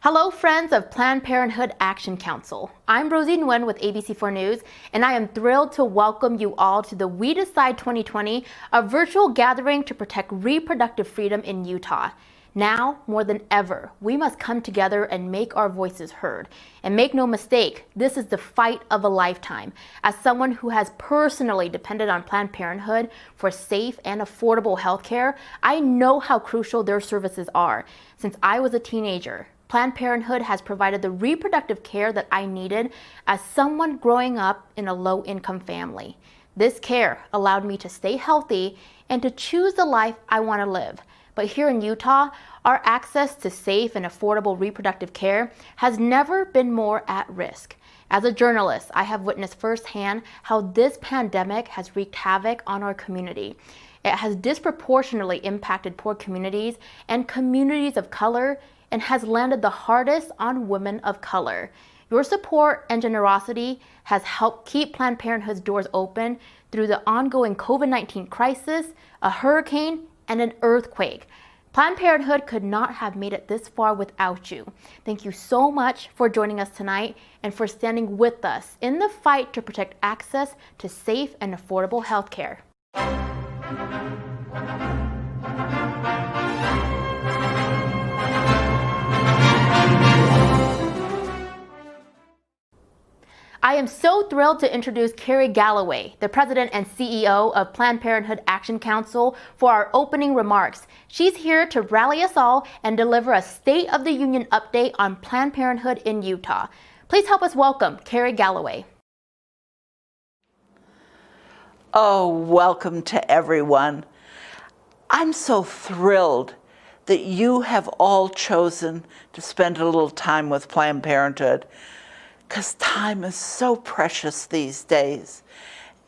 Hello friends of Planned Parenthood Action Council. I'm Rosie Nguyen with ABC4 News, and I am thrilled to welcome you all to the We Decide 2020, a virtual gathering to protect reproductive freedom in Utah. Now, more than ever, we must come together and make our voices heard. And make no mistake, this is the fight of a lifetime. As someone who has personally depended on Planned Parenthood for safe and affordable health care, I know how crucial their services are. Since I was a teenager, Planned Parenthood has provided the reproductive care that I needed as someone growing up in a low-income family. This care allowed me to stay healthy and to choose the life I want to live. But here in Utah, our access to safe and affordable reproductive care has never been more at risk. As a journalist, I have witnessed firsthand how this pandemic has wreaked havoc on our community. It has disproportionately impacted poor communities and communities of color, and has landed the hardest on women of color. Your support and generosity has helped keep Planned Parenthood's doors open through the ongoing COVID-19 crisis, a hurricane, and an earthquake. Planned Parenthood could not have made it this far without you. Thank you so much for joining us tonight and for standing with us in the fight to protect access to safe and affordable health care. I am so thrilled to introduce Carrie Galloway, the President and CEO of Planned Parenthood Action Council, for our opening remarks. She's here to rally us all and deliver a State of the Union update on Planned Parenthood in Utah. Please help us welcome Carrie Galloway. Oh, welcome to everyone. I'm so thrilled that you have all chosen to spend a little time with Planned Parenthood, because time is so precious these days.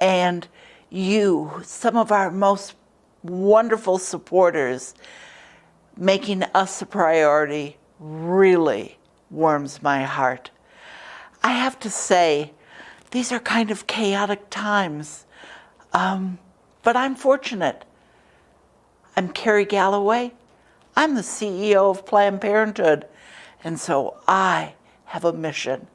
And you, some of our most wonderful supporters, making us a priority really warms my heart. I have to say, these are kind of chaotic times, but I'm fortunate. I'm Carrie Galloway. I'm the CEO of Planned Parenthood, and so I have a mission.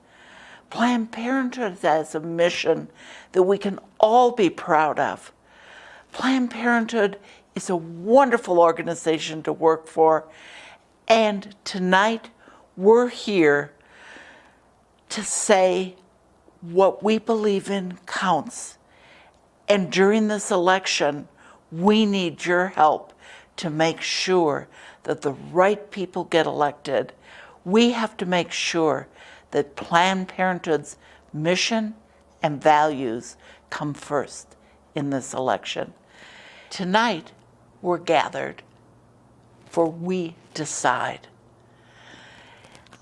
Planned Parenthood has a mission that we can all be proud of. Planned Parenthood is a wonderful organization to work for, and tonight we're here to say what we believe in counts. And during this election, we need your help to make sure that the right people get elected. We have to make sure that Planned Parenthood's mission and values come first in this election. Tonight, we're gathered for We Decide.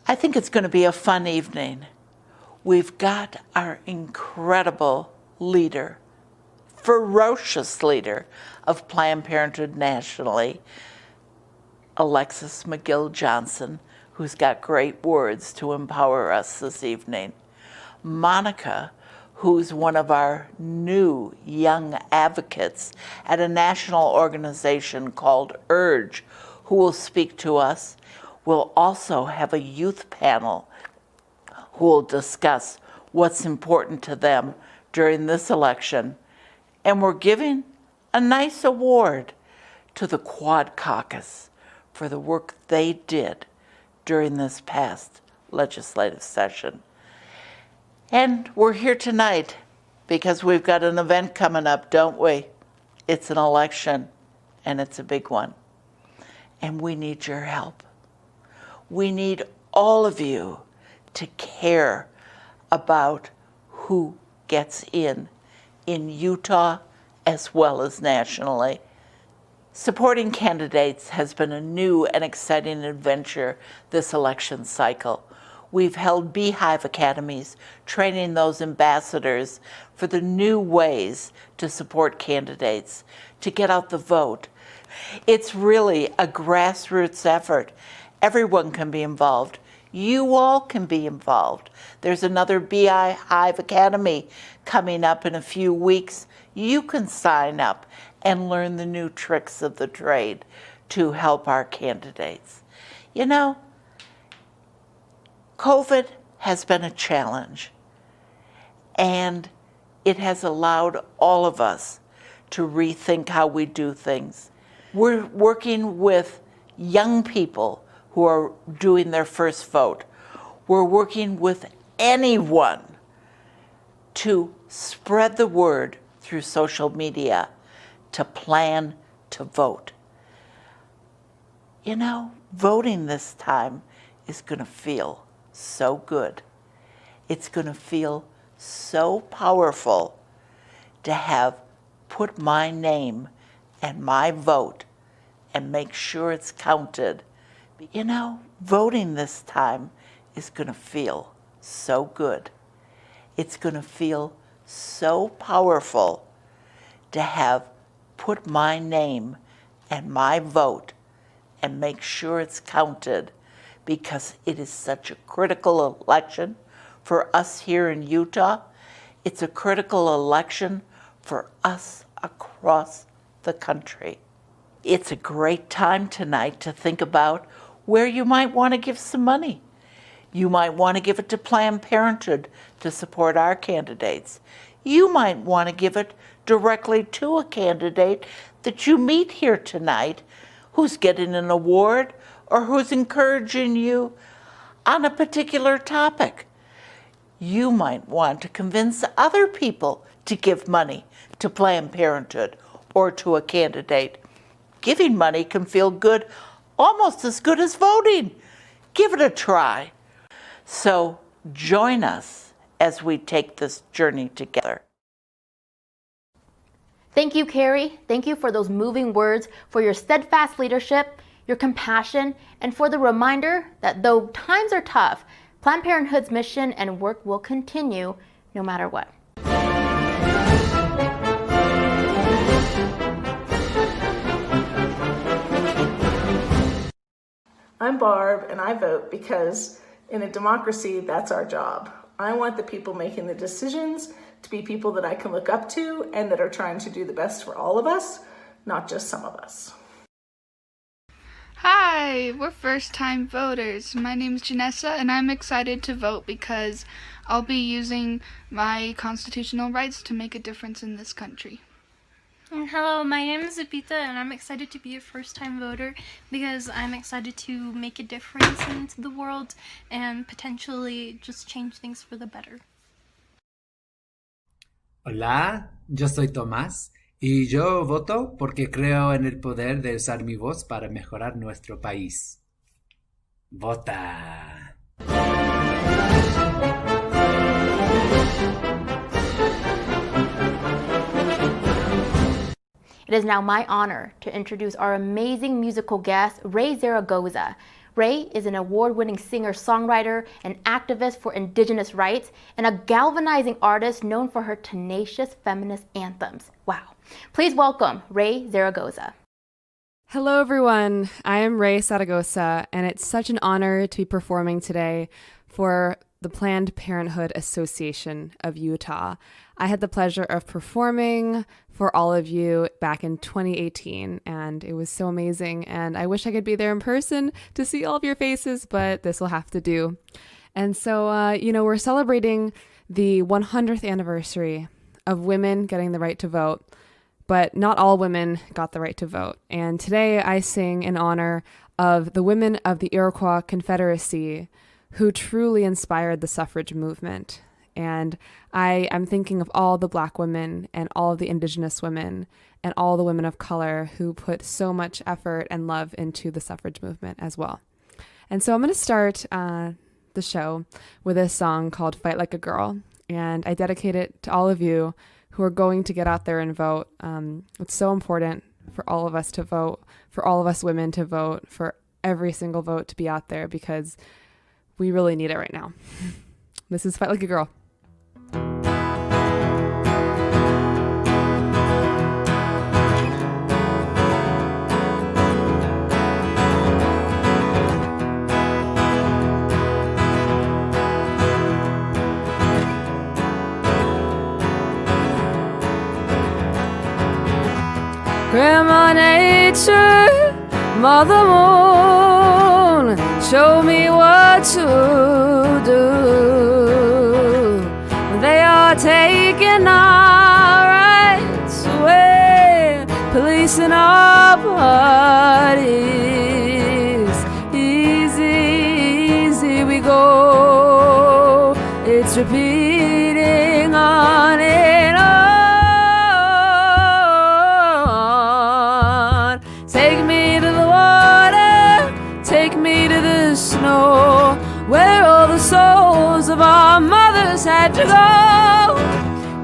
I think it's going to be a fun evening. We've got our incredible leader, ferocious leader of Planned Parenthood nationally, Alexis McGill Johnson, who's got great words to empower us this evening. Monica, who's one of our new young advocates at a national organization called URGE, who will speak to us. We'll also have a youth panel who will discuss what's important to them during this election. And we're giving a nice award to the Quad Caucus for the work they did during this past legislative session. And we're here tonight because we've got an event coming up, don't we? It's an election, and it's a big one. And we need your help. We need all of you to care about who gets in Utah as well as nationally. Supporting candidates has been a new and exciting adventure this election cycle. We've held Beehive Academies, training those ambassadors for the new ways to support candidates, to get out the vote. It's really a grassroots effort. Everyone can be involved. You all can be involved. There's another BI Hive Academy coming up in a few weeks. You can sign up and learn the new tricks of the trade to help our candidates. You know, COVID has been a challenge, and it has allowed all of us to rethink how we do things. We're working with young people who are doing their first vote. We're working with anyone to spread the word through social media to plan to vote. You know, voting this time is going to feel so good. It's going to feel so powerful to have put my name and my vote and make sure it's counted. You know, voting this time is going to feel so good. It's going to feel so powerful to have put my name and my vote and make sure it's counted, because it is such a critical election for us here in Utah. It's a critical election for us across the country. It's a great time tonight to think about where you might want to give some money. You might want to give it to Planned Parenthood to support our candidates. You might want to give it directly to a candidate that you meet here tonight who's getting an award or who's encouraging you on a particular topic. You might want to convince other people to give money to Planned Parenthood or to a candidate. Giving money can feel good, almost as good as voting. Give it a try. So join us as we take this journey together. Thank you, Carrie. Thank you for those moving words, for your steadfast leadership, your compassion, and for the reminder that though times are tough, Planned Parenthood's mission and work will continue no matter what. I'm Barb, and I vote because in a democracy, that's our job. I want the people making the decisions to be people that I can look up to and that are trying to do the best for all of us, not just some of us. Hi, we're first-time voters. My name is Janessa, and I'm excited to vote because I'll be using my constitutional rights to make a difference in this country. Hello, my name is Zupita, and I'm excited to be a first-time voter because I'm excited to make a difference into the world and potentially just change things for the better. Hola, yo soy Tomás y yo voto porque creo en el poder de usar mi voz para mejorar nuestro país. ¡Vota! It is now my honor to introduce our amazing musical guest, Raye Zeragoza. Raye is an award-winning singer-songwriter, an activist for Indigenous rights, and a galvanizing artist known for her tenacious feminist anthems. Wow. Please welcome Raye Zeragoza. Hello everyone, I am Raye Zeragoza, and it's such an honor to be performing today for the Planned Parenthood Association of Utah. I had the pleasure of performing for all of you back in 2018, and it was so amazing, and I wish I could be there in person to see all of your faces, but this will have to do. And so, we're celebrating the 100th anniversary of women getting the right to vote, but not all women got the right to vote. And today I sing in honor of the women of the Iroquois Confederacy who truly inspired the suffrage movement. And I'm thinking of all the Black women and all of the Indigenous women and all the women of color who put so much effort and love into the suffrage movement as well. And so I'm going to start the show with a song called Fight Like a Girl. And I dedicate it to all of you who are going to get out there and vote. It's so important for all of us to vote, for all of us women to vote, for every single vote to be out there, because we really need it right now. This is Fight Like a Girl. Grandma Nature, Mother Moon, show me what to do. They are taking our rights away, policing our bodies. Easy, easy we go. It's repeating on and on. Take me to the water, take me to the snow, where all the souls of our mothers had to go.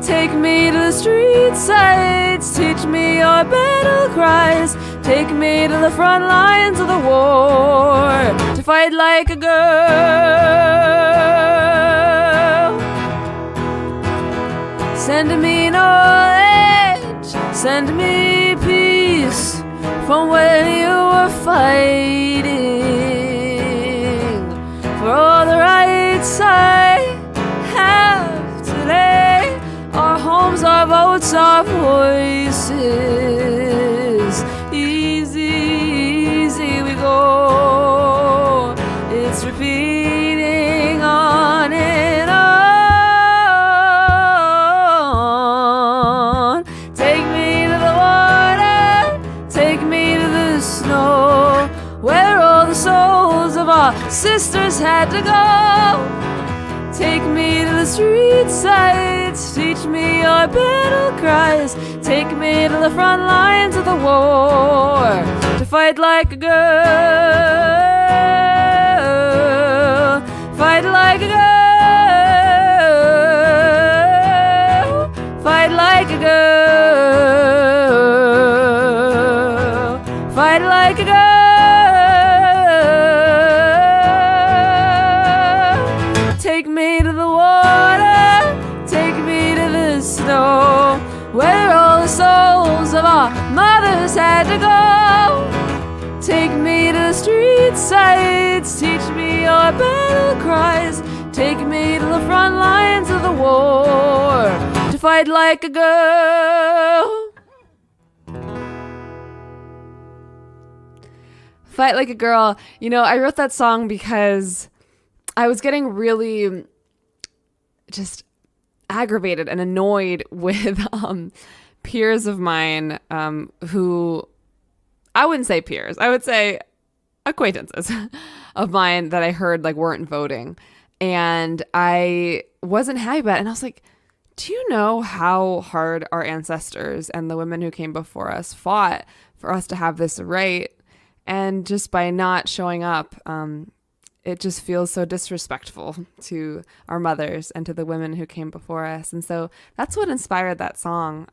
Take me to the street sights, teach me your battle cries. Take me to the front lines of the war, to fight like a girl. Send me knowledge, send me peace, from when you were fighting for all the rights I have today. Our homes, our votes, our voices. Easy, easy we go. It's repeating on and on. Take me to the water, take me to the snow, where all the souls of our sisters had to go. Take me to the street sights, teach me your battle cries. Take me to the front lines of the war, to fight like a girl. Fight like a girl. Fight like a girl. Fight like a girl. Take me to the water, take me to the snow, where all the souls of our mothers had to go. Take me to the street sights, teach me your battle cries. Take me to the front lines of the war, to fight like a girl. Fight like a girl. You know, I wrote that song because I was getting really just aggravated and annoyed with peers of mine who, I wouldn't say peers, I would say acquaintances of mine that I heard like weren't voting. And I wasn't happy about it. And I was like, do you know how hard our ancestors and the women who came before us fought for us to have this right? And just by not showing up, it just feels so disrespectful to our mothers and to the women who came before us. And so that's what inspired that song.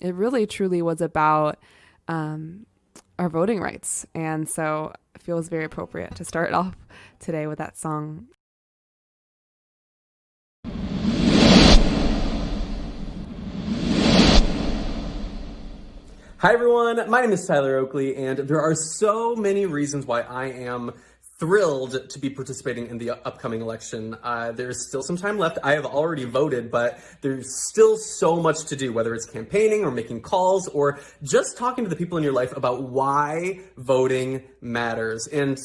It really, truly was about our voting rights. And so it feels very appropriate to start off today with that song. Hi everyone, my name is Tyler Oakley, and there are so many reasons why I am thrilled to be participating in the upcoming election. There's still some time left. I have already voted, but there's still so much to do, whether it's campaigning or making calls or just talking to the people in your life about why voting matters. And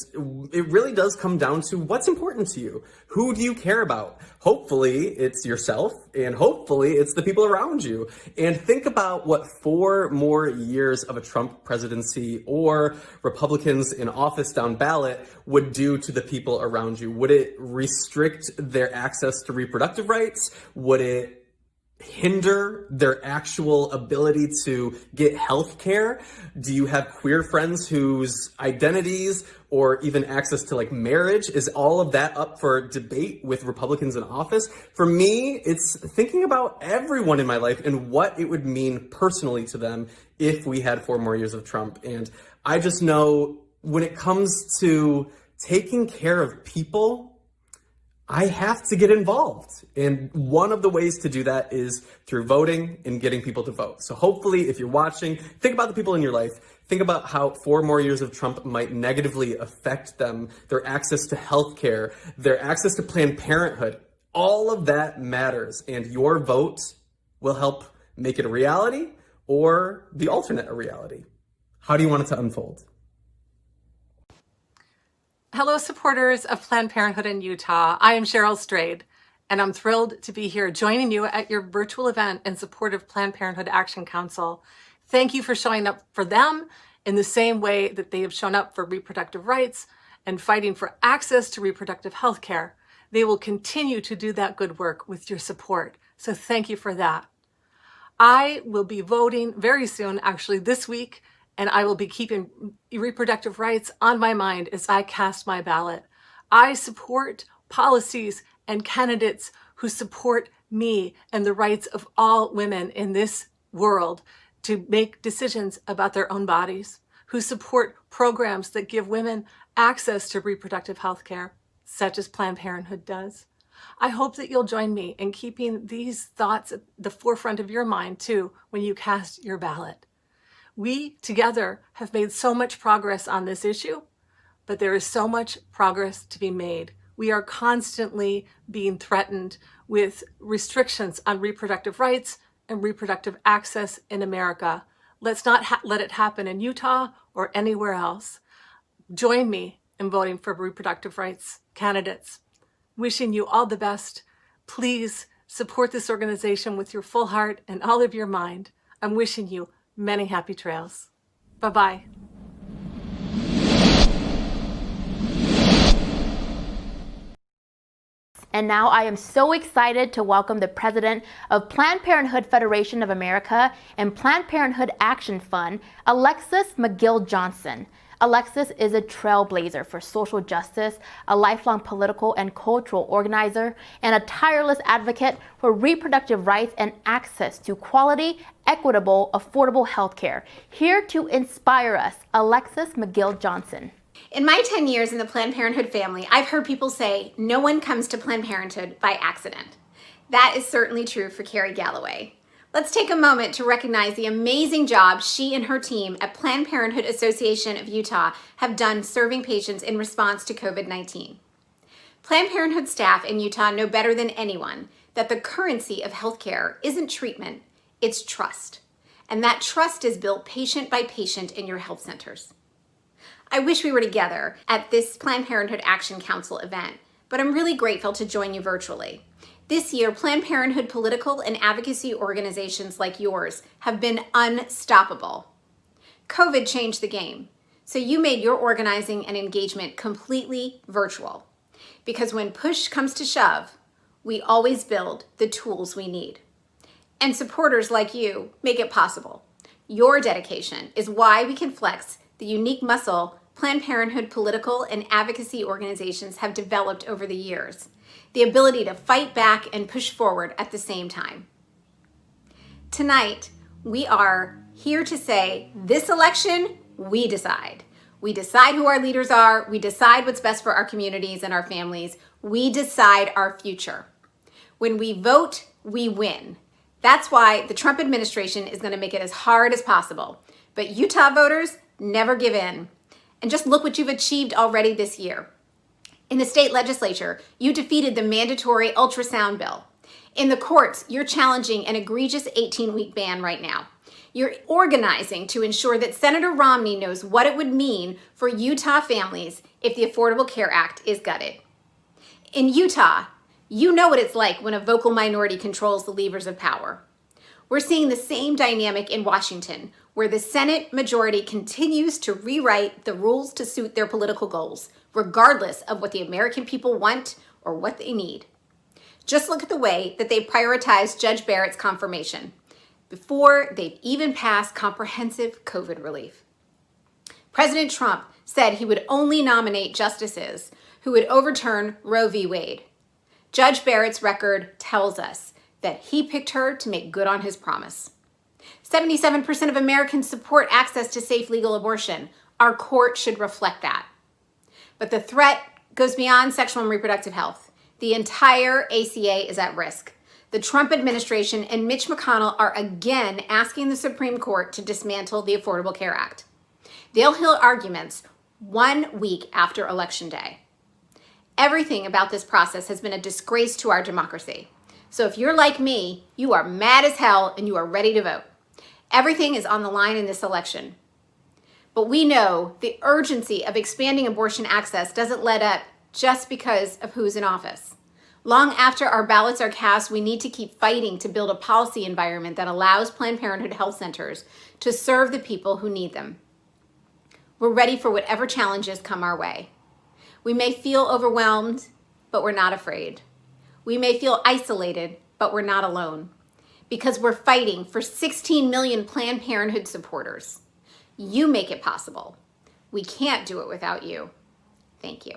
it really does come down to what's important to you. Who do you care about? Hopefully it's yourself, and hopefully it's the people around you. And think about what 4 more years of a Trump presidency or Republicans in office down ballot would do to the people around you. Would it restrict their access to reproductive rights? Would it hinder their actual ability to get health care? Do you have queer friends whose identities or even access to like marriage, is all of that up for debate with Republicans in office? For me, it's thinking about everyone in my life and what it would mean personally to them if we had 4 more years of Trump. And I just know when it comes to taking care of people, I have to get involved. And one of the ways to do that is through voting and getting people to vote. So hopefully, if you're watching, think about the people in your life. Think about how 4 more years of Trump might negatively affect them, their access to healthcare, their access to Planned Parenthood. All of that matters, and your vote will help make it a reality or the alternate a reality. How do you want it to unfold? Hello, supporters of Planned Parenthood in Utah. I am Cheryl Strayed, and I'm thrilled to be here joining you at your virtual event in support of Planned Parenthood Action Council. Thank you for showing up for them in the same way that they have shown up for reproductive rights and fighting for access to reproductive health care. They will continue to do that good work with your support. So thank you for that. I will be voting very soon, actually this week, and I will be keeping reproductive rights on my mind as I cast my ballot. I support policies and candidates who support me and the rights of all women in this world to make decisions about their own bodies, who support programs that give women access to reproductive health care, such as Planned Parenthood does. I hope that you'll join me in keeping these thoughts at the forefront of your mind too when you cast your ballot. We together have made so much progress on this issue, but there is so much progress to be made. We are constantly being threatened with restrictions on reproductive rights and reproductive access in America. Let's not let it happen in Utah or anywhere else. Join me in voting for reproductive rights candidates. Wishing you all the best. Please support this organization with your full heart and all of your mind. I'm wishing you many happy trails. Bye-bye. And now I am so excited to welcome the president of Planned Parenthood Federation of America and Planned Parenthood Action Fund, Alexis McGill Johnson. Alexis is a trailblazer for social justice, a lifelong political and cultural organizer, and a tireless advocate for reproductive rights and access to quality, equitable, affordable health care. Here to inspire us, Alexis McGill Johnson. In my 10 years in the Planned Parenthood family, I've heard people say, no one comes to Planned Parenthood by accident. That is certainly true for Carrie Galloway. Let's take a moment to recognize the amazing job she and her team at Planned Parenthood Association of Utah have done serving patients in response to COVID-19. Planned Parenthood staff in Utah know better than anyone that the currency of healthcare isn't treatment, it's trust. And that trust is built patient by patient in your health centers. I wish we were together at this Planned Parenthood Action Council event, but I'm really grateful to join you virtually. This year, Planned Parenthood political and advocacy organizations like yours have been unstoppable. COVID changed the game, so you made your organizing and engagement completely virtual. Because when push comes to shove, we always build the tools we need. And supporters like you make it possible. Your dedication is why we can flex the unique muscle Planned Parenthood political and advocacy organizations have developed over the years, the ability to fight back and push forward at the same time. Tonight, we are here to say, this election, we decide. We decide who our leaders are, we decide what's best for our communities and our families, we decide our future. When we vote, we win. That's why the Trump administration is going to make it as hard as possible. But Utah voters, never give in. And just look what you've achieved already this year. In the state legislature, you defeated the mandatory ultrasound bill. In the courts, you're challenging an egregious 18-week ban right now. You're organizing to ensure that Senator Romney knows what it would mean for Utah families if the Affordable Care Act is gutted. In Utah, you know what it's like when a vocal minority controls the levers of power. We're seeing the same dynamic in Washington, where the Senate majority continues to rewrite the rules to suit their political goals, regardless of what the American people want or what they need. Just look at the way that they prioritized Judge Barrett's confirmation before they've even passed comprehensive COVID relief. President Trump said he would only nominate justices who would overturn Roe v. Wade. Judge Barrett's record tells us that he picked her to make good on his promise. 77% of Americans support access to safe legal abortion. Our court should reflect that. But the threat goes beyond sexual and reproductive health. The entire ACA is at risk. The Trump administration and Mitch McConnell are again asking the Supreme Court to dismantle the Affordable Care Act. They'll hear arguments 1 week after Election Day. Everything about this process has been a disgrace to our democracy. So if you're like me, you are mad as hell and you are ready to vote. Everything is on the line in this election. But we know the urgency of expanding abortion access doesn't let up just because of who's in office. Long after our ballots are cast, we need to keep fighting to build a policy environment that allows Planned Parenthood health centers to serve the people who need them. We're ready for whatever challenges come our way. We may feel overwhelmed, but we're not afraid. We may feel isolated, but we're not alone, because we're fighting for 16 million Planned Parenthood supporters. You make it possible. We can't do it without you. Thank you.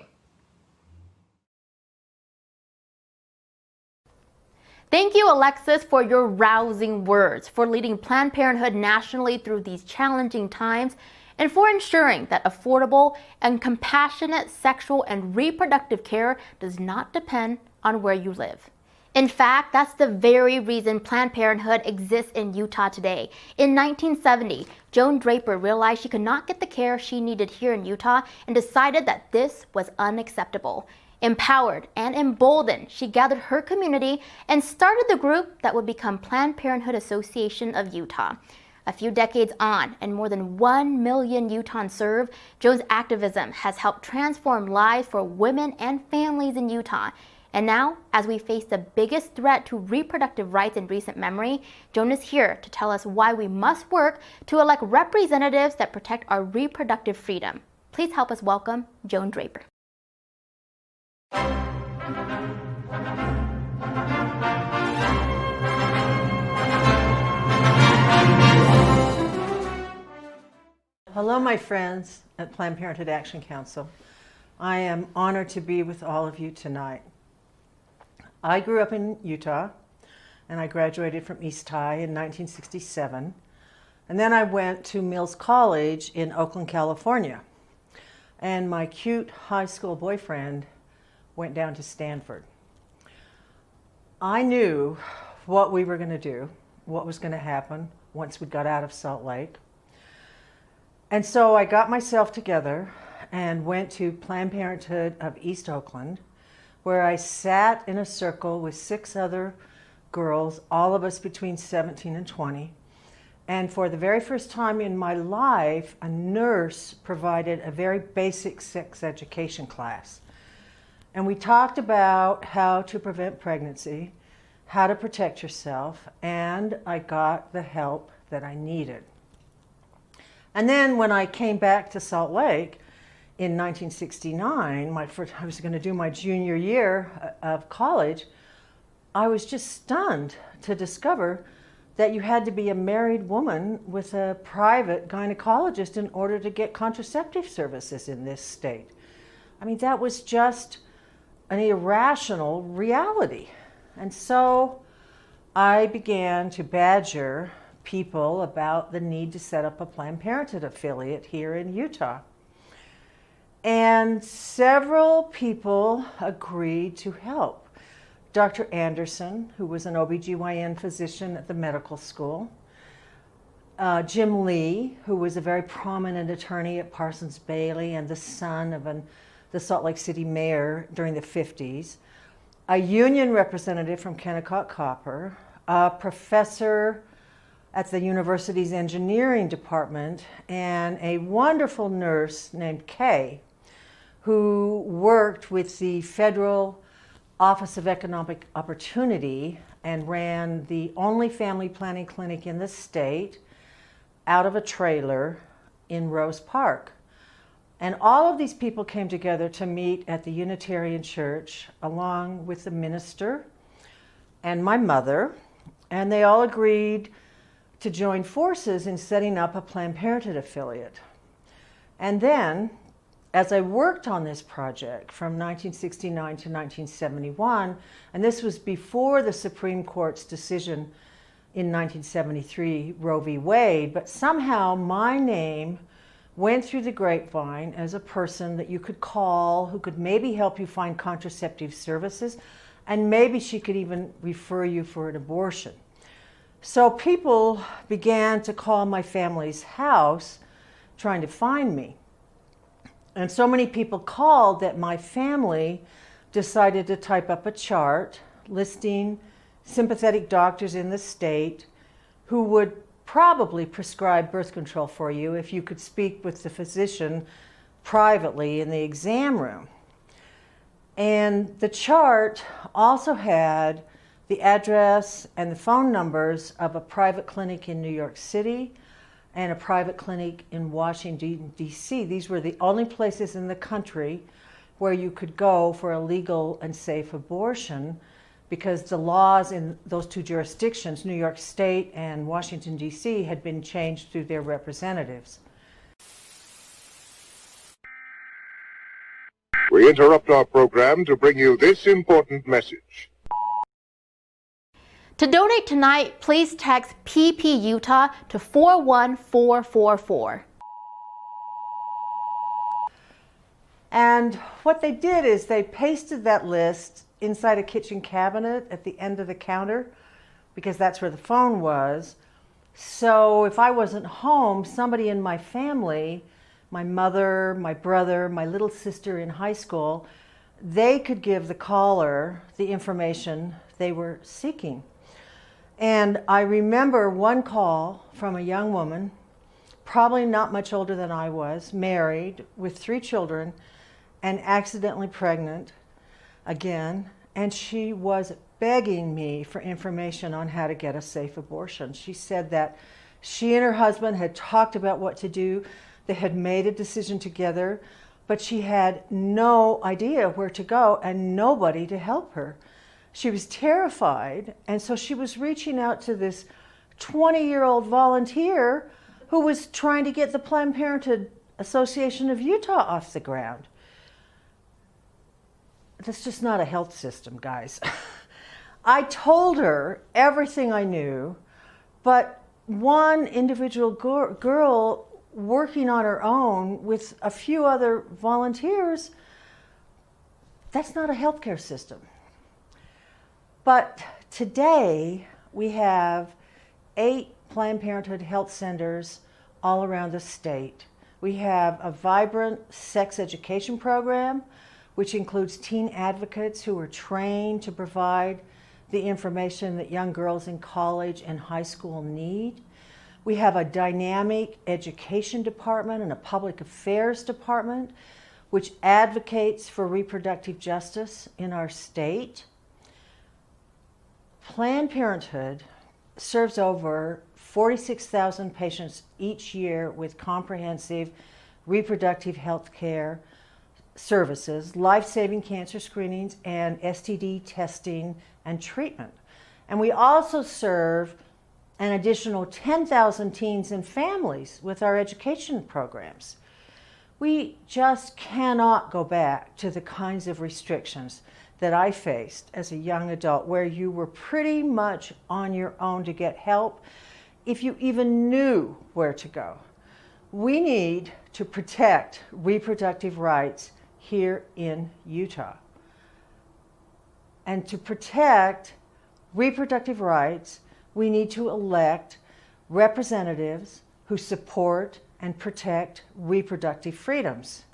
Thank you, Alexis, for your rousing words, for leading Planned Parenthood nationally through these challenging times, and for ensuring that affordable and compassionate sexual and reproductive care does not depend on where you live. In fact, that's the very reason Planned Parenthood exists in Utah today. In 1970, Joan Draper realized she could not get the care she needed here in Utah and decided that this was unacceptable. Empowered and emboldened, she gathered her community and started the group that would become Planned Parenthood Association of Utah. A few decades on, and more than 1 million Utahns served, Joan's activism has helped transform lives for women and families in Utah. And now, as we face the biggest threat to reproductive rights in recent memory, Joan is here to tell us why we must work to elect representatives that protect our reproductive freedom. Please help us welcome Joan Draper. Hello, my friends at Planned Parenthood Action Council. I am honored to be with all of you tonight. I grew up in Utah, and I graduated from East High in 1967. And then I went to Mills College in Oakland, California. And my cute high school boyfriend went down to Stanford. I knew what we were going to do, what was going to happen once we got out of Salt Lake. And so I got myself together and went to Planned Parenthood of East Oakland, where I sat in a circle with 6 other girls, all of us between 17 and 20. And for the very first time in my life, a nurse provided a very basic sex education class. And we talked about how to prevent pregnancy, how to protect yourself, and I got the help that I needed. And then when I came back to Salt Lake in 1969, I was going to do my junior year of college, I was just stunned to discover that you had to be a married woman with a private gynecologist in order to get contraceptive services in this state. I mean, that was just an irrational reality. And so I began to badger people about the need to set up a Planned Parenthood affiliate here in Utah. And several people agreed to help. Dr. Anderson, who was an OBGYN physician at the medical school, Jim Lee, who was a very prominent attorney at Parsons Bailey and the son of the Salt Lake City mayor during the 50s, a union representative from Kennecott Copper, a professor at the university's engineering department, and a wonderful nurse named Kay, who worked with the Federal Office of Economic Opportunity and ran the only family planning clinic in the state out of a trailer in Rose Park. And all of these people came together to meet at the Unitarian Church along with the minister and my mother, and they all agreed to join forces in setting up a Planned Parenthood affiliate. And then, as I worked on this project from 1969 to 1971, and this was before the Supreme Court's decision in 1973, Roe v. Wade, but somehow my name went through the grapevine as a person that you could call who could maybe help you find contraceptive services, and maybe she could even refer you for an abortion. So people began to call my family's house trying to find me. And so many people called that my family decided to type up a chart listing sympathetic doctors in the state who would probably prescribe birth control for you if you could speak with the physician privately in the exam room. And the chart also had the address and the phone numbers of a private clinic in New York City and a private clinic in Washington, D.C. These were the only places in the country where you could go for a legal and safe abortion, because the laws in those two jurisdictions, New York State and Washington, D.C., had been changed through their representatives. We interrupt our program to bring you this important message. To donate tonight, please text PP Utah to 41444. And what they did is they pasted that list inside a kitchen cabinet at the end of the counter, because that's where the phone was. So if I wasn't home, somebody in my family, my mother, my brother, my little sister in high school, they could give the caller the information they were seeking. And I remember one call from a young woman, probably not much older than I was, married with 3 children, and accidentally pregnant again. And she was begging me for information on how to get a safe abortion. She said that she and her husband had talked about what to do. They had made a decision together, but she had no idea where to go and nobody to help her. She was terrified, and so she was reaching out to this 20-year-old volunteer who was trying to get the Planned Parenthood Association of Utah off the ground. That's just not a health system, guys. I told her everything I knew, but one individual girl working on her own with a few other volunteers, that's not a healthcare system. But today we have 8 Planned Parenthood health centers all around the state. We have a vibrant sex education program, which includes teen advocates who are trained to provide the information that young girls in college and high school need. We have a dynamic education department and a public affairs department, which advocates for reproductive justice in our state. Planned Parenthood serves over 46,000 patients each year with comprehensive reproductive health care services, life-saving cancer screenings, and STD testing and treatment. And we also serve an additional 10,000 teens and families with our education programs. We just cannot go back to the kinds of restrictions that I faced as a young adult, where you were pretty much on your own to get help if you even knew where to go. We need to protect reproductive rights here in Utah. And to protect reproductive rights, we need to elect representatives who support and protect reproductive freedoms.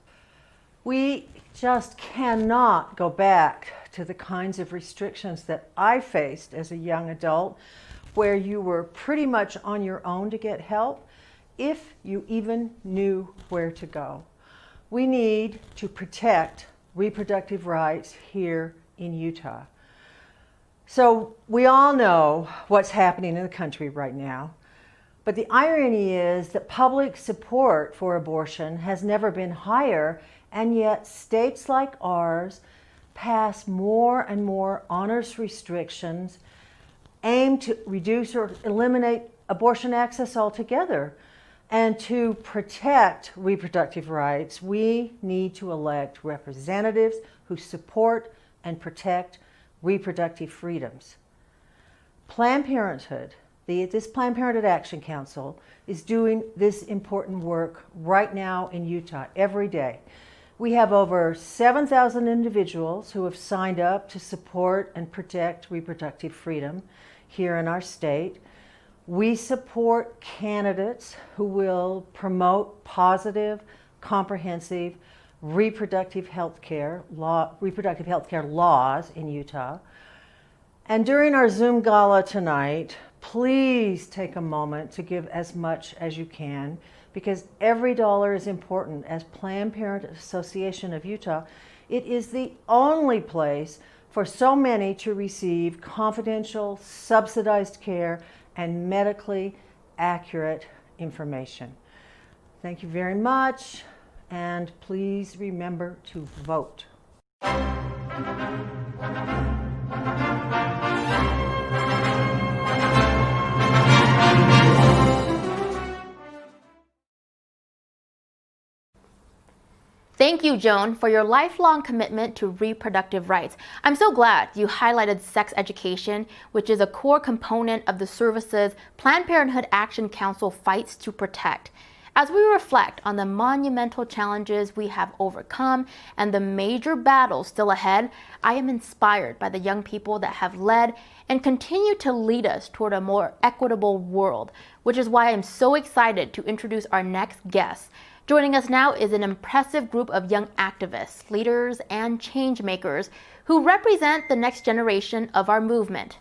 We just cannot go back to the kinds of restrictions that I faced as a young adult, where you were pretty much on your own to get help, if you even knew where to go. We need to protect reproductive rights here in Utah. So we all know what's happening in the country right now, but the irony is that public support for abortion has never been higher, and yet states like ours pass more and more onerous restrictions aimed to reduce or eliminate abortion access altogether. And to protect reproductive rights, we need to elect representatives who support and protect reproductive freedoms. Planned Parenthood, this Planned Parenthood Action Council, is doing this important work right now in Utah every day. We have over 7,000 individuals who have signed up to support and protect reproductive freedom here in our state. We support candidates who will promote positive, comprehensive reproductive health care laws in Utah. And during our Zoom gala tonight, Please take a moment to give as much as you can, because every dollar is important. As Planned Parenthood Association of Utah, it is the only place for so many to receive confidential, subsidized care and medically accurate information. Thank you very much, and please remember to vote. Thank you, Joan, for your lifelong commitment to reproductive rights. I'm so glad you highlighted sex education, which is a core component of the services Planned Parenthood Action Council fights to protect. As we reflect on the monumental challenges we have overcome and the major battles still ahead, I am inspired by the young people that have led and continue to lead us toward a more equitable world, which is why I'm so excited to introduce our next guest. Joining us now is an impressive group of young activists, leaders, and change makers who represent the next generation of our movement.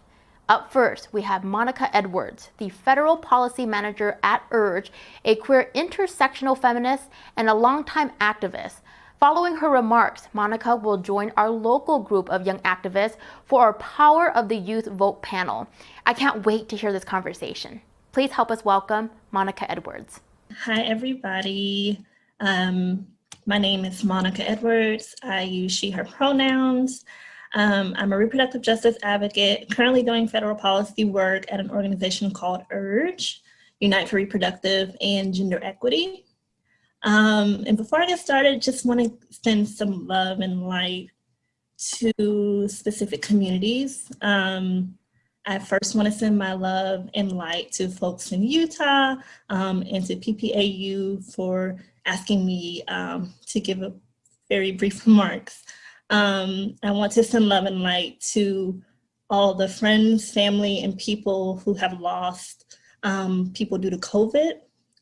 Up first, we have Monica Edwards, the Federal Policy Manager at URGE, a queer intersectional feminist and a longtime activist. Following her remarks, Monica will join our local group of young activists for our Power of the Youth Vote panel. I can't wait to hear this conversation. Please help us welcome Monica Edwards. Hi, everybody. My name is Monica Edwards. I use she, her pronouns. I'm a reproductive justice advocate, currently doing federal policy work at an organization called URGE, Unite for Reproductive and Gender Equity. And before I get started, just want to send some love and light to specific communities. I first want to send my love and light to folks in Utah and to PPAU for asking me to give a very brief remarks. I want to send love and light to all the friends, family, and people who have lost people due to COVID.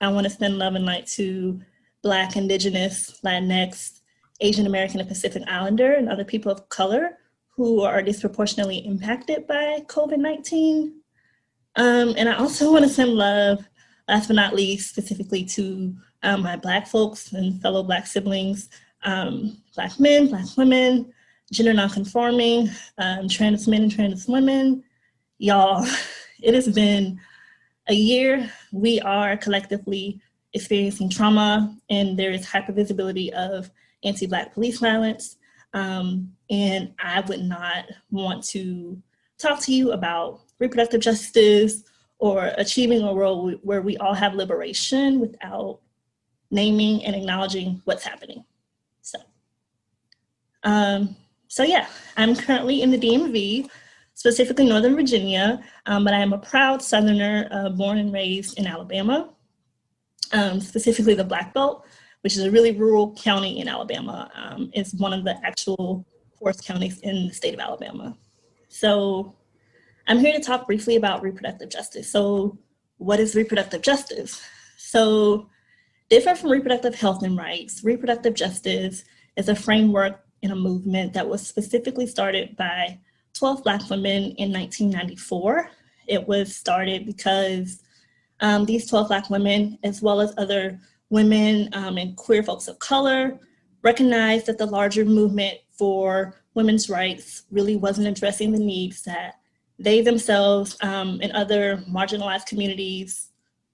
I want to send love and light to Black, Indigenous, Latinx, Asian American, and Pacific Islander, and other people of color who are disproportionately impacted by COVID-19. And I also want to send love, last but not least, specifically to my Black folks and fellow Black siblings, Black men, Black women, gender nonconforming, trans men and trans women. Y'all, it has been a year. We are collectively experiencing trauma, and there is hypervisibility of anti-Black police violence. And I would not want to talk to you about reproductive justice or achieving a world where we all have liberation without naming and acknowledging what's happening. So yeah, I'm currently in the DMV, specifically Northern Virginia, but I am a proud Southerner, born and raised in Alabama, specifically the Black Belt, which is a really rural county in Alabama. It's one of the actual poorest counties in the state of Alabama. So I'm here to talk briefly about reproductive justice. So what is reproductive justice? So different from reproductive health and rights, reproductive justice is a framework in a movement that was specifically started by 12 Black women in 1994. It was started because these 12 Black women, as well as other women and queer folks of color, recognized that the larger movement for women's rights really wasn't addressing the needs that they themselves and other marginalized communities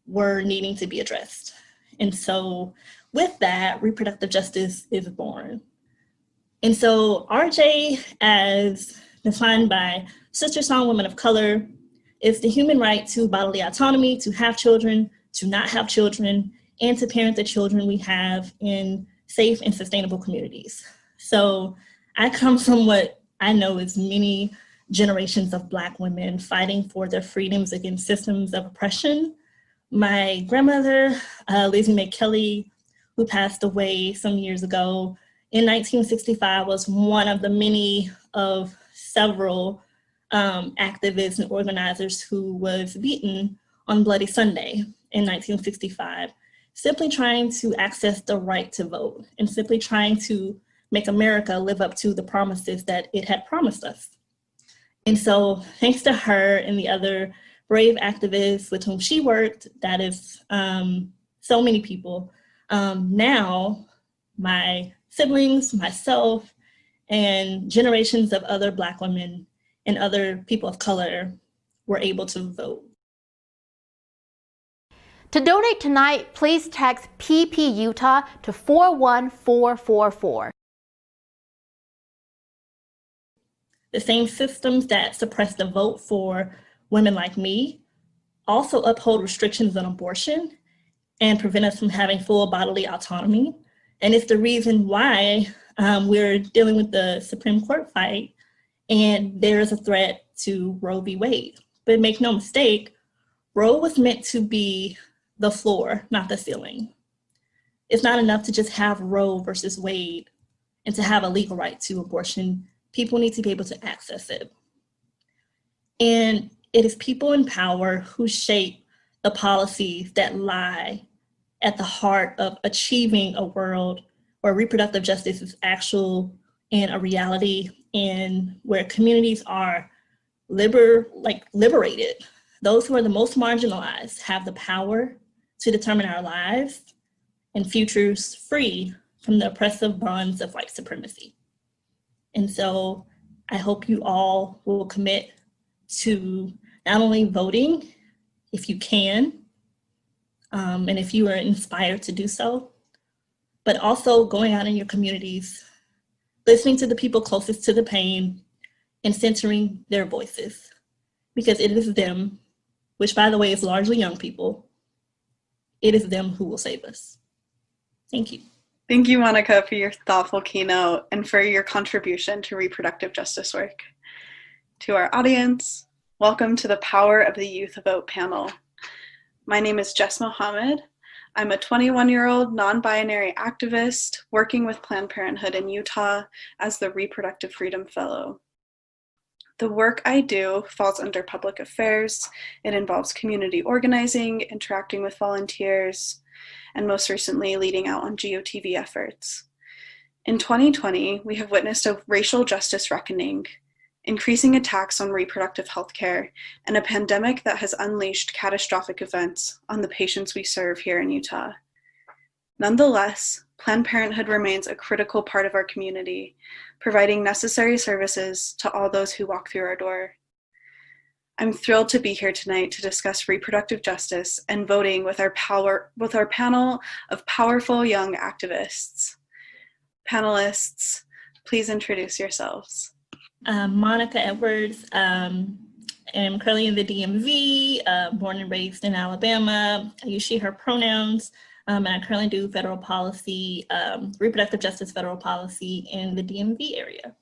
were needing to be addressed. And so with that, reproductive justice is born. And so RJ, as defined by Sister Song Women of Color, is the human right to bodily autonomy, to have children, to not have children, and to parent the children we have in safe and sustainable communities. So I come from what I know is many generations of Black women fighting for their freedoms against systems of oppression. My grandmother, Lizzie Mae Kelly, who passed away some years ago in 1965, was one of the many of several activists and organizers who was beaten on Bloody Sunday in 1965, simply trying to access the right to vote and simply trying to make America live up to the promises that it had promised us. And so thanks to her and the other brave activists with whom she worked, that is so many people. Now, my siblings, myself, and generations of other Black women and other people of color were able to vote. To donate tonight, please text PP Utah to 41444. The same systems that suppress the vote for women like me also uphold restrictions on abortion and prevent us from having full bodily autonomy. And it's the reason why we're dealing with the Supreme Court fight, and there is a threat to Roe v. Wade. But make no mistake, Roe was meant to be the floor, not the ceiling. It's not enough to just have Roe versus Wade and to have a legal right to abortion. People need to be able to access it. And it is people in power who shape the policies that lie at the heart of achieving a world where reproductive justice is actual and a reality, and where communities are liberated. Those who are the most marginalized have the power to determine our lives and futures free from the oppressive bonds of white supremacy. And so I hope you all will commit to not only voting, if you can, and if you are inspired to do so, but also going out in your communities, listening to the people closest to the pain and centering their voices, because it is them, which by the way is largely young people, it is them who will save us. Thank you. Thank you, Monica, for your thoughtful keynote and for your contribution to reproductive justice work. To our audience, welcome to the Power of the Youth Vote panel. My name is Jess Mohammed. I'm a 21-year-old non-binary activist working with Planned Parenthood in Utah as the Reproductive Freedom Fellow. The work I do falls under public affairs. It involves community organizing, interacting with volunteers, and most recently leading out on GOTV efforts. In 2020, we have witnessed a racial justice reckoning, increasing attacks on reproductive health care, and a pandemic that has unleashed catastrophic events on the patients we serve here in Utah. Nonetheless, Planned Parenthood remains a critical part of our community, providing necessary services to all those who walk through our door. I'm thrilled to be here tonight to discuss reproductive justice and voting with our panel of powerful young activists. Panelists, please introduce yourselves. Monica Edwards. I'm currently in the DMV, born and raised in Alabama. I use she, her pronouns, and I currently do federal policy, reproductive justice federal policy in the DMV area.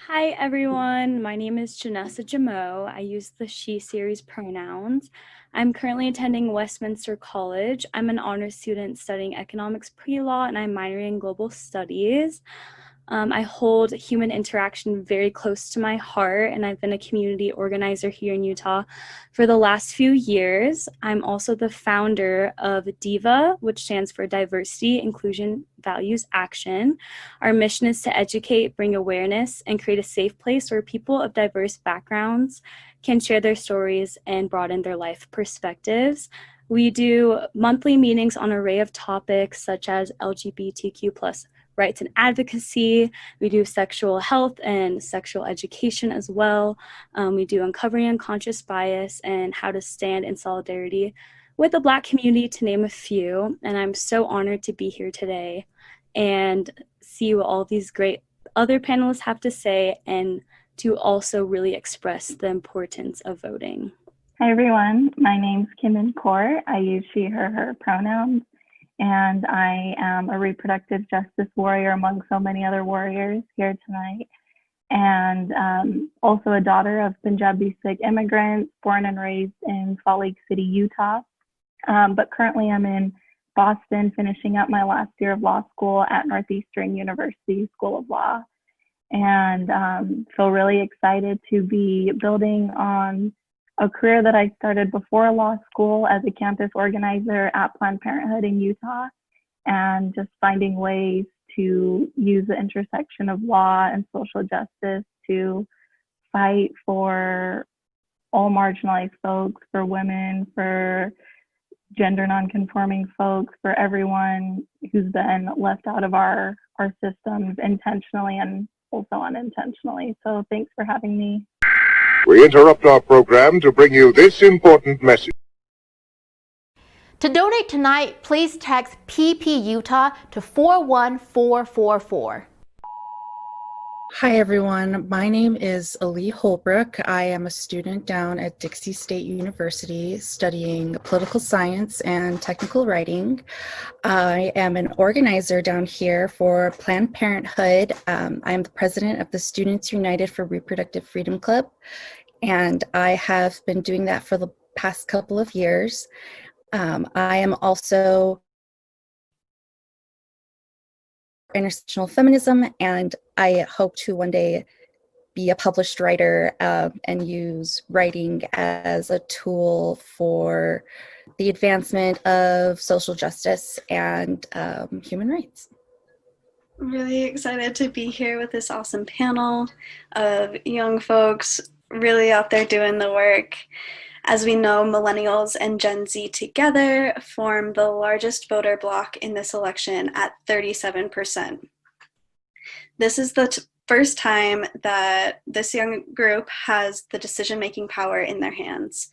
Hi everyone, my name is Janessa Jamo. I use the she series pronouns. I'm currently attending Westminster College. I'm an honors student studying economics pre-law, and I'm minoring in global studies. I hold human interaction very close to my heart, and I've been a community organizer here in Utah for the last few years. I'm also the founder of DIVA, which stands for Diversity, Inclusion, Values, Action. Our mission is to educate, bring awareness, and create a safe place where people of diverse backgrounds can share their stories and broaden their life perspectives. We do monthly meetings on an array of topics such as LGBTQ+ rights and advocacy. We do sexual health and sexual education as well. We do uncovering unconscious bias and how to stand in solidarity with the Black community, to name a few. And I'm so honored to be here today and see what all these great other panelists have to say, and to also really express the importance of voting. Hi everyone, my name's Kim Kaur. I use she, her pronouns, and I am a reproductive justice warrior among so many other warriors here tonight, and also a daughter of Punjabi Sikh immigrants, born and raised in Salt Lake City, Utah. But currently I'm in Boston, finishing up my last year of law school at Northeastern University School of Law, and feel really excited to be building on a career that I started before law school as a campus organizer at Planned Parenthood in Utah, and just finding ways to use the intersection of law and social justice to fight for all marginalized folks, for women, for gender nonconforming folks, for everyone who's been left out of our systems intentionally and also unintentionally. So thanks for having me. We interrupt our program to bring you this important message. To donate tonight, please text PP Utah to 41444. Hi everyone, my name is Ali Holbrook. I am a student down at Dixie State University studying political science and technical writing. I am an organizer down here for Planned Parenthood. I am the president of the Students United for Reproductive Freedom Club, and I have been doing that for the past couple of years. I am also intersectional feminism, and I hope to one day be a published writer and use writing as a tool for the advancement of social justice and human rights. I'm really excited to be here with this awesome panel of young folks really out there doing the work. As we know, millennials and Gen Z together form the largest voter bloc in this election at 37%. This is the first time that this young group has the decision-making power in their hands.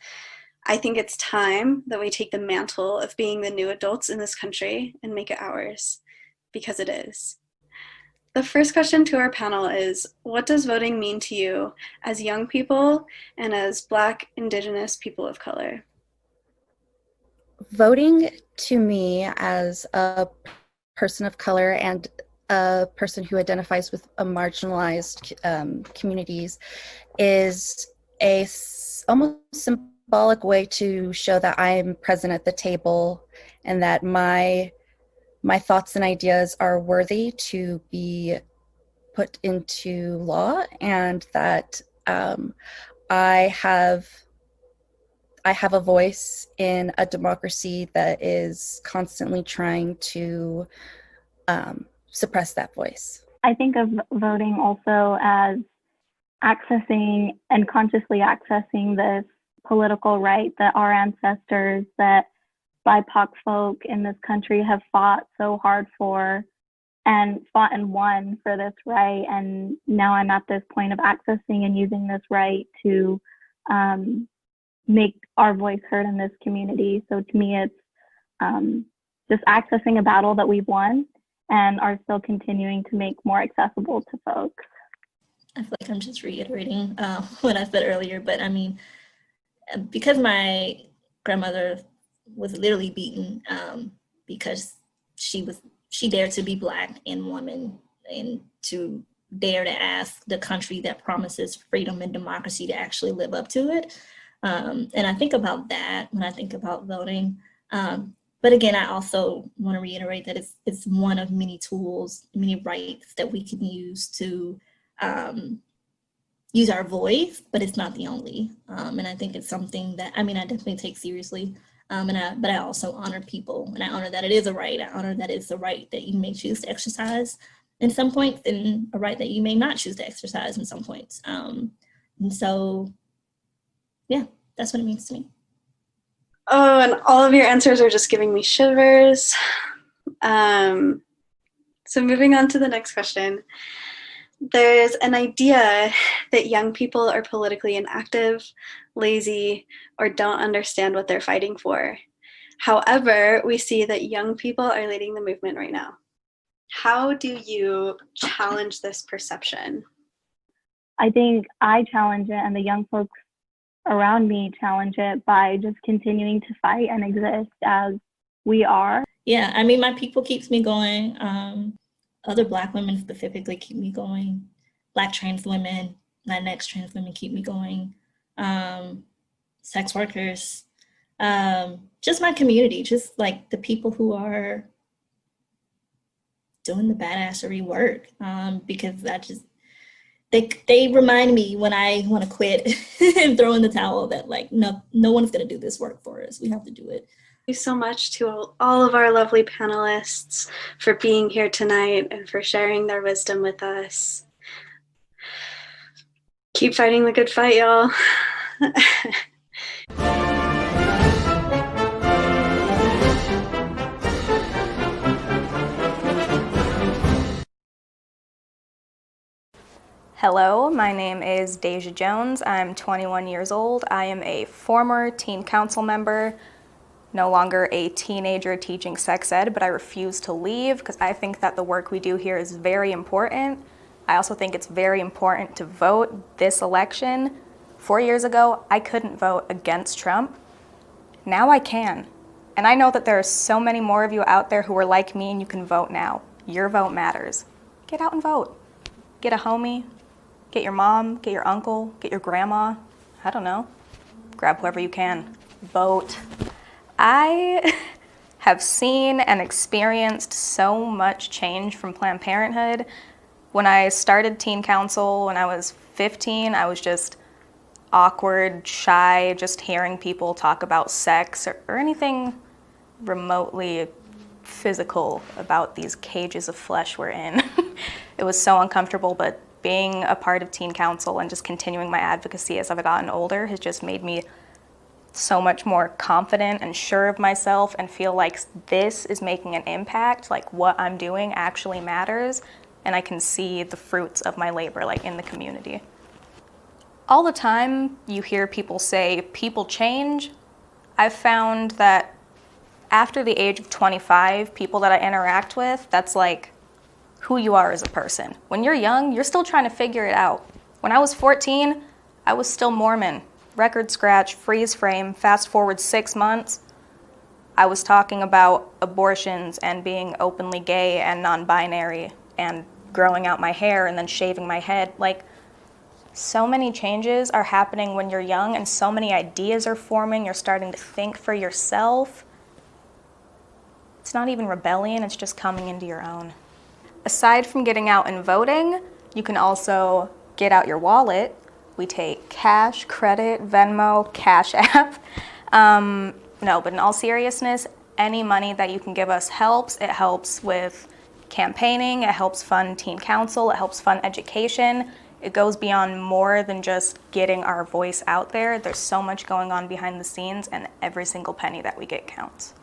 I think it's time that we take the mantle of being the new adults in this country and make it ours, because it is. The first question to our panel is, what does voting mean to you as young people and as Black, Indigenous people of color? Voting to me as a person of color and a person who identifies with a marginalized communities is a almost symbolic way to show that I'm present at the table and that my thoughts and ideas are worthy to be put into law, and that I have a voice in a democracy that is constantly trying to suppress that voice. I think of voting also as accessing and consciously accessing this political right that our ancestors, that BIPOC folk in this country have fought so hard for and fought and won for this right. And now I'm at this point of accessing and using this right to make our voice heard in this community. So to me, it's just accessing a battle that we've won and are still continuing to make more accessible to folks. I feel like I'm just reiterating what I said earlier, but I mean, because my grandmother was literally beaten because she dared to be Black and woman and to dare to ask the country that promises freedom and democracy to actually live up to it. And I think about that when I think about voting. But again, I also want to reiterate that it's one of many tools, many rights that we can use to use our voice, but it's not the only. And I think it's something that, I mean, I definitely take seriously. But I also honor people, and I honor that it is a right. I honor that it's a right that you may choose to exercise in some points, and a right that you may not choose to exercise in some points. And so, yeah, that's what it means to me. Oh, and all of your answers are just giving me shivers. So moving on to the next question. There's an idea that young people are politically inactive, lazy, or don't understand what they're fighting for. However, we see that young people are leading the movement right now. How do you challenge this perception? I think I challenge it, and the young folks around me challenge it by just continuing to fight and exist as we are. Yeah, I mean, my people keeps me going. Other Black women specifically keep me going. Black trans women, Latinx trans women keep me going. Sex workers, just my community, just like the people who are doing the badassery work, because they remind me when I want to quit and throw in the towel that like, no one's gonna do this work for us. We have to do it. Thank you so much to all of our lovely panelists for being here tonight and for sharing their wisdom with us. Keep fighting the good fight, y'all. Hello, my name is Deja Jones. I'm 21 years old. I am a former teen council member, no longer a teenager teaching sex ed, but I refuse to leave because I think that the work we do here is very important. I also think it's very important to vote this election. 4 years ago, I couldn't vote against Trump. Now I can. And I know that there are so many more of you out there who are like me and you can vote now. Your vote matters. Get out and vote. Get a homie. Get your mom, get your uncle, get your grandma, I don't know. Grab whoever you can. Vote. I have seen and experienced so much change from Planned Parenthood. When I started teen council when I was 15, I was just awkward, shy, just hearing people talk about sex or anything remotely physical about these cages of flesh we're in. It was so uncomfortable, but being a part of teen council and just continuing my advocacy as I've gotten older has just made me so much more confident and sure of myself and feel like this is making an impact, like what I'm doing actually matters, and I can see the fruits of my labor like in the community. All the time you hear people say people change. I've found that after the age of 25, people that I interact with, that's like who you are as a person. When you're young, you're still trying to figure it out. When I was 14, I was still Mormon. Record scratch, freeze frame, fast forward 6 months. I was talking about abortions and being openly gay and non-binary and growing out my hair and then shaving my head. Like, so many changes are happening when you're young and so many ideas are forming. You're starting to think for yourself. It's not even rebellion, it's just coming into your own. Aside from getting out and voting, you can also get out your wallet. We take cash, credit, Venmo, Cash App. No, but in all seriousness, any money that you can give us helps. It helps with campaigning, it helps fund teen council, it helps fund education. It goes beyond more than just getting our voice out there. There's so much going on behind the scenes, and every single penny that we get counts.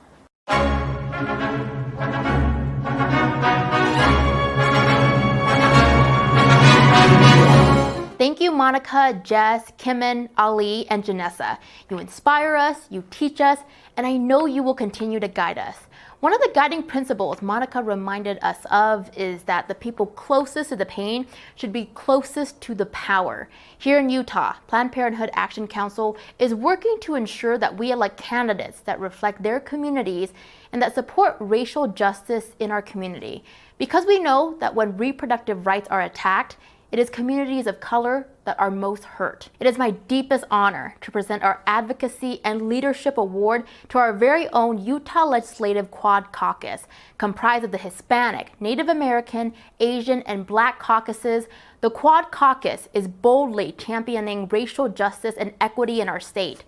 Thank you, Monica, Jess, Kimin, Ali, and Janessa. You inspire us, you teach us, and I know you will continue to guide us. One of the guiding principles Monica reminded us of is that the people closest to the pain should be closest to the power. Here in Utah, Planned Parenthood Action Council is working to ensure that we elect candidates that reflect their communities and that support racial justice in our community. Because we know that when reproductive rights are attacked, it is communities of color that are most hurt. It is my deepest honor to present our Advocacy and Leadership Award to our very own Utah Legislative Quad Caucus. Comprised of the Hispanic, Native American, Asian, and Black caucuses, the Quad Caucus is boldly championing racial justice and equity in our state.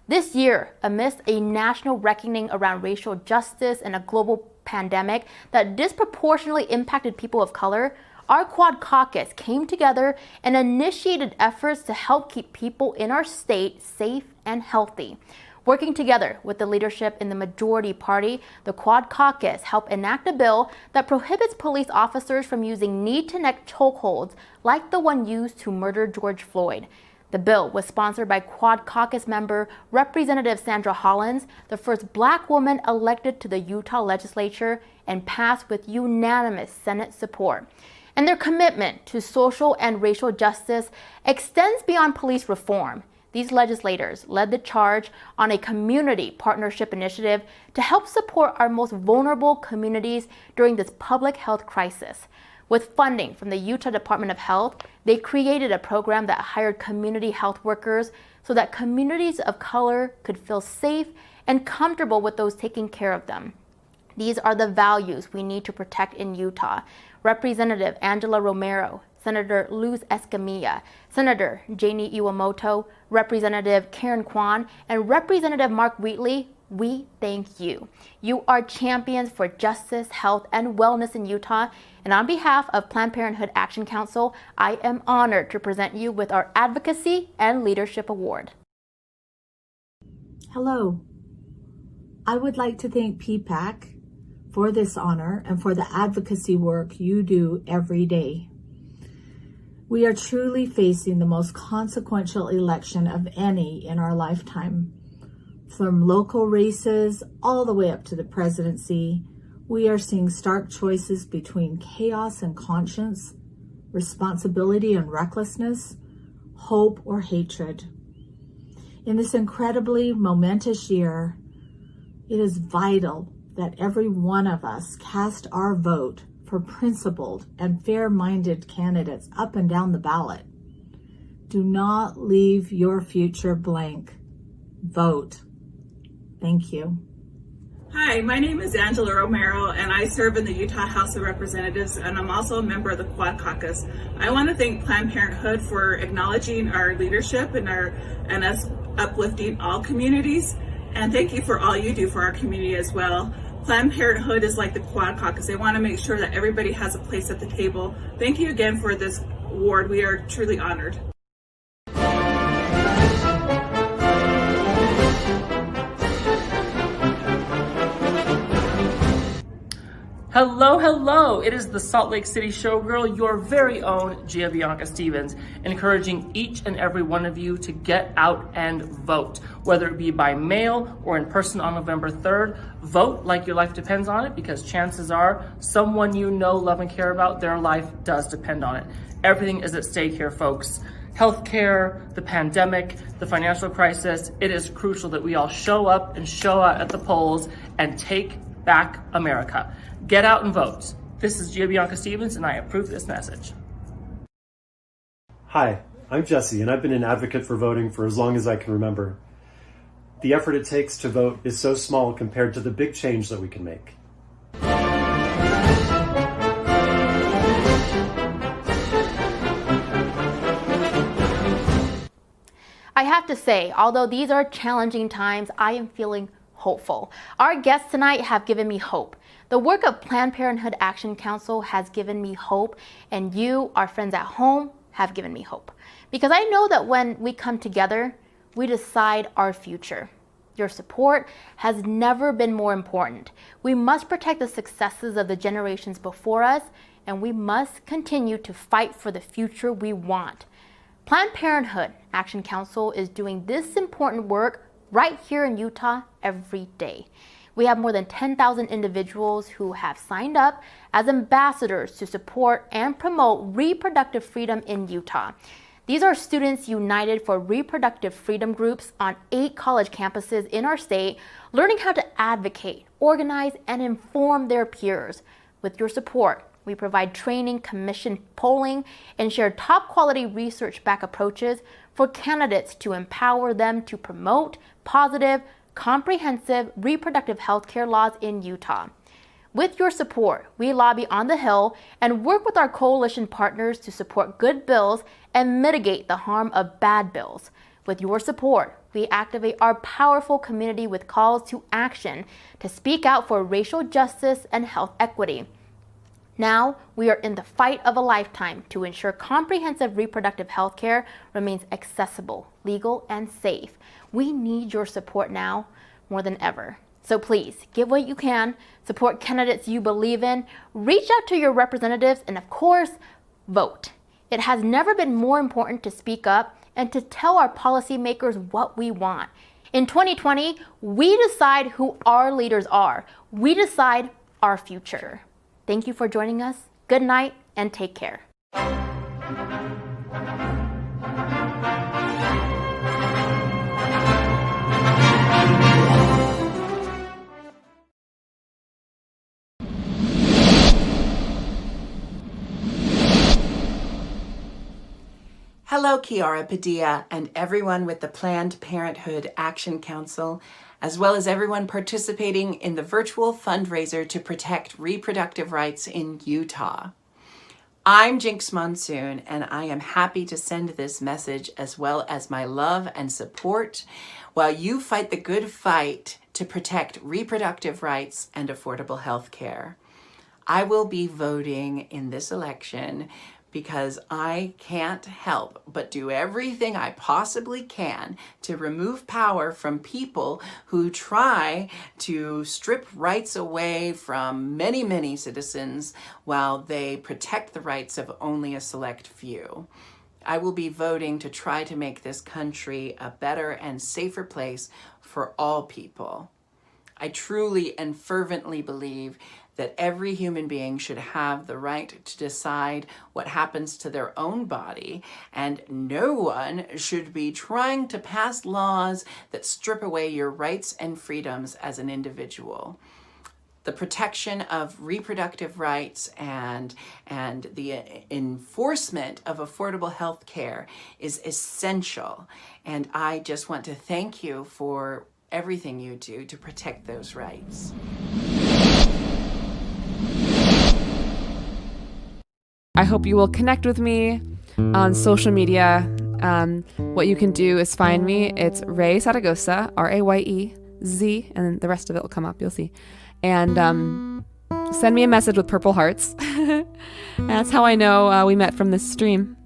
This year, amidst a national reckoning around racial justice and a global pandemic that disproportionately impacted people of color, our Quad Caucus came together and initiated efforts to help keep people in our state safe and healthy. Working together with the leadership in the majority party, the Quad Caucus helped enact a bill that prohibits police officers from using knee-to-neck chokeholds like the one used to murder George Floyd. The bill was sponsored by Quad Caucus member Representative Sandra Hollins, the first Black woman elected to the Utah legislature, and passed with unanimous Senate support. And their commitment to social and racial justice extends beyond police reform. These legislators led the charge on a community partnership initiative to help support our most vulnerable communities during this public health crisis. With funding from the Utah Department of Health, they created a program that hired community health workers so that communities of color could feel safe and comfortable with those taking care of them. These are the values we need to protect in Utah. Representative Angela Romero, Senator Luz Escamilla, Senator Janie Iwamoto, Representative Karen Kwan, and Representative Mark Wheatley, we thank you. You are champions for justice, health, and wellness in Utah. And on behalf of Planned Parenthood Action Council, I am honored to present you with our Advocacy and Leadership Award. Hello. I would like to thank PPAC for this honor and for the advocacy work you do every day. We are truly facing the most consequential election of any in our lifetime. From local races all the way up to the presidency, we are seeing stark choices between chaos and conscience, responsibility and recklessness, hope or hatred. In this incredibly momentous year, it is vital that every one of us cast our vote for principled and fair-minded candidates up and down the ballot. Do not leave your future blank. Vote. Thank you. Hi, my name is Angela Romero, and I serve in the Utah House of Representatives, and I'm also a member of the Quad Caucus. I want to thank Planned Parenthood for acknowledging our leadership and us uplifting all communities, and thank you for all you do for our community as well. Planned Parenthood is like the Quad Caucus. They want to make sure that everybody has a place at the table. Thank you again for this award. We are truly honored. Hello, hello! It is the Salt Lake City Showgirl, your very own Gia Bianca Stevens, encouraging each and every one of you to get out and vote. Whether it be by mail or in person on November 3rd, vote like your life depends on it, because chances are someone you know, love, and care about, their life does depend on it. Everything is at stake here, folks. Healthcare, the pandemic, the financial crisis. It is crucial that we all show up and show out at the polls and take back America. Get out and vote. This is Gia Bianca Stevens, and I approve this message. Hi, I'm Jesse, and I've been an advocate for voting for as long as I can remember. The effort it takes to vote is so small compared to the big change that we can make. I have to say, although these are challenging times, I am feeling hopeful. Our guests tonight have given me hope. The work of Planned Parenthood Action Council has given me hope, and you, our friends at home, have given me hope. Because I know that when we come together, we decide our future. Your support has never been more important. We must protect the successes of the generations before us, and we must continue to fight for the future we want. Planned Parenthood Action Council is doing this important work right here in Utah every day. We have more than 10,000 individuals who have signed up as ambassadors to support and promote reproductive freedom in Utah. These are students united for reproductive freedom groups on 8 college campuses in our state, learning how to advocate, organize, and inform their peers. With your support, we provide training, commission polling, and share top quality research-backed approaches for candidates to empower them to promote positive, comprehensive reproductive health care laws in Utah. With your support, we lobby on the Hill and work with our coalition partners to support good bills and mitigate the harm of bad bills. With your support, we activate our powerful community with calls to action to speak out for racial justice and health equity. Now, we are in the fight of a lifetime to ensure comprehensive reproductive health care remains accessible, legal, and safe. We need your support now more than ever. So please, give what you can, support candidates you believe in, reach out to your representatives, and of course, vote. It has never been more important to speak up and to tell our policymakers what we want. In 2020, we decide who our leaders are. We decide our future. Thank you for joining us. Good night and take care. Hello, Kiara Padilla and everyone with the Planned Parenthood Action Council, as well as everyone participating in the virtual fundraiser to protect reproductive rights in Utah. I'm Jinx Monsoon, and I am happy to send this message as well as my love and support while you fight the good fight to protect reproductive rights and affordable health care. I will be voting in this election because I can't help but do everything I possibly can to remove power from people who try to strip rights away from many, many citizens while they protect the rights of only a select few. I will be voting to try to make this country a better and safer place for all people. I truly and fervently believe that every human being should have the right to decide what happens to their own body, and no one should be trying to pass laws that strip away your rights and freedoms as an individual. The protection of reproductive rights and the enforcement of affordable health care is essential. And I just want to thank you for everything you do to protect those rights. I hope you will connect with me on social media. What you can do is find me. It's Raye Zeragoza, RAYEZ, and the rest of it will come up, you'll see. And send me a message with purple hearts. That's how I know we met from this stream.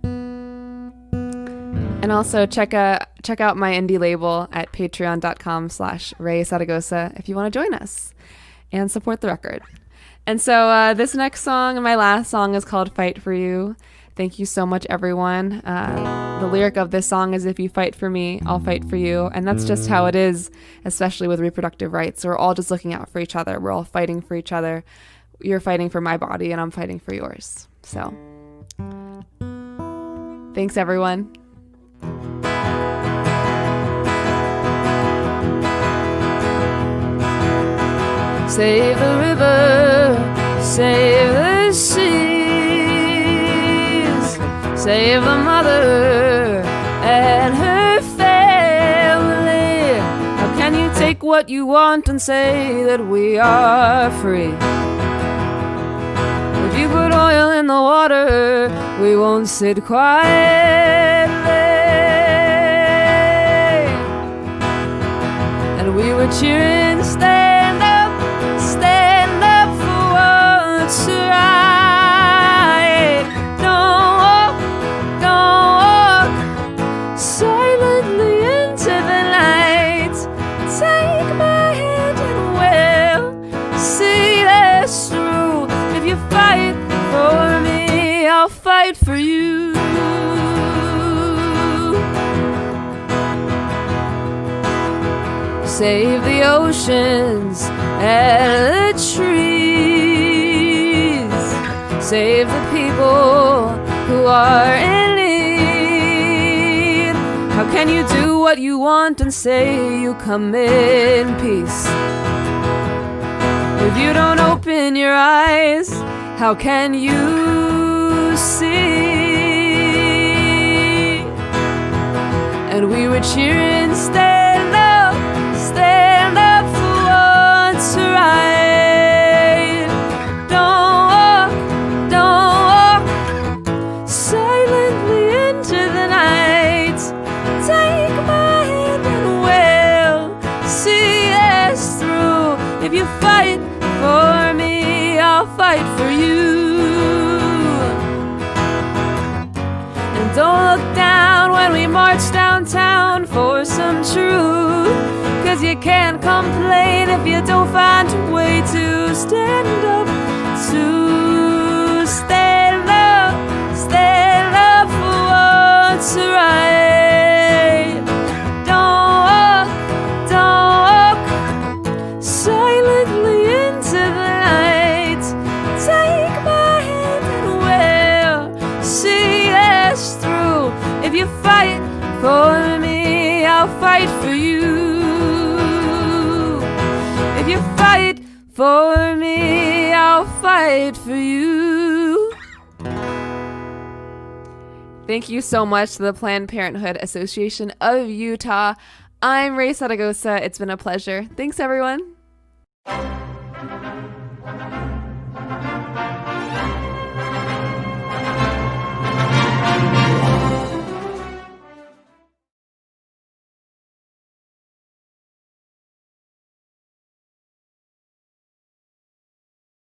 And also check out my indie label at patreon.com/Raye Zeragoza if you want to join us and support the record. And so this next song and my last song is called Fight For You. Thank you so much, everyone. The lyric of this song is, if you fight for me, I'll fight for you. And that's just how it is, especially with reproductive rights. We're all just looking out for each other. We're all fighting for each other. You're fighting for my body and I'm fighting for yours. So thanks, everyone. Save the river, save the seas, save the mother and her family. How can you take what you want and say that we are free? If you put oil in the water, we won't sit quietly. And we were cheering, stand up for what's right. Don't walk silently into the light. Take my hand and we'll see this through. If you fight for me, I'll fight for you. Save the oceans and the trees. Save the people who are in need. How can you do what you want and say you come in peace? If you don't open your eyes, how can you see? And we were cheering, stand up for what's right. Don't walk silently into the night. Take my hand and we'll see this through. If you fight for me, I'll fight for you. And don't look down when we march downtown for some truth. 'Cause you can't complain if you don't find a way to stand up. To stand up for what's right. Don't walk silently into the light. Take my hand and we'll see this through. If you fight for me, I'll fight for you. If you fight for me, I'll fight for you. Thank you so much to the Planned Parenthood Association of Utah. I'm Raye Zeragoza. It's been a pleasure. Thanks, everyone.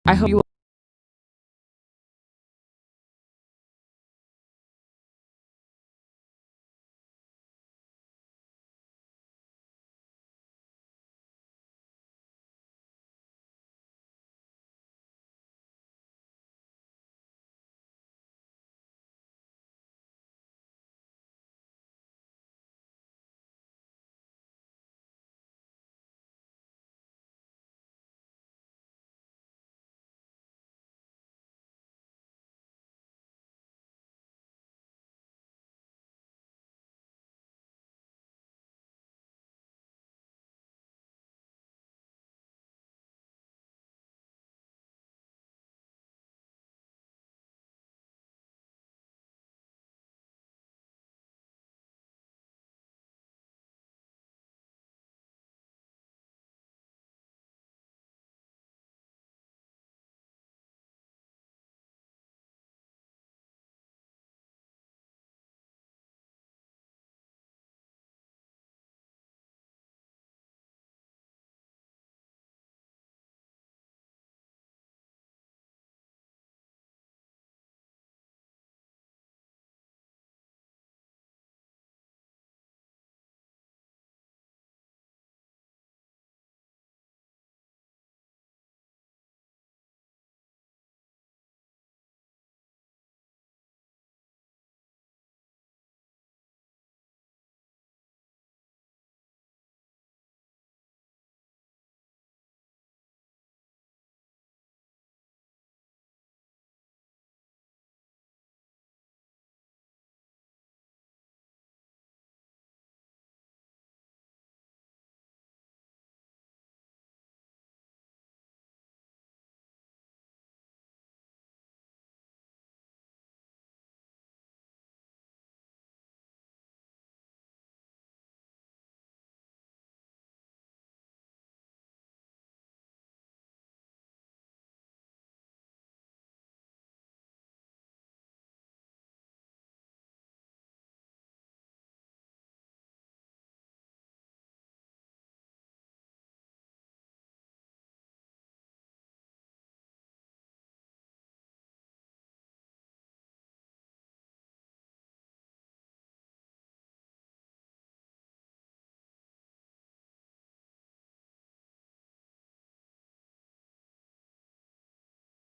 I hope you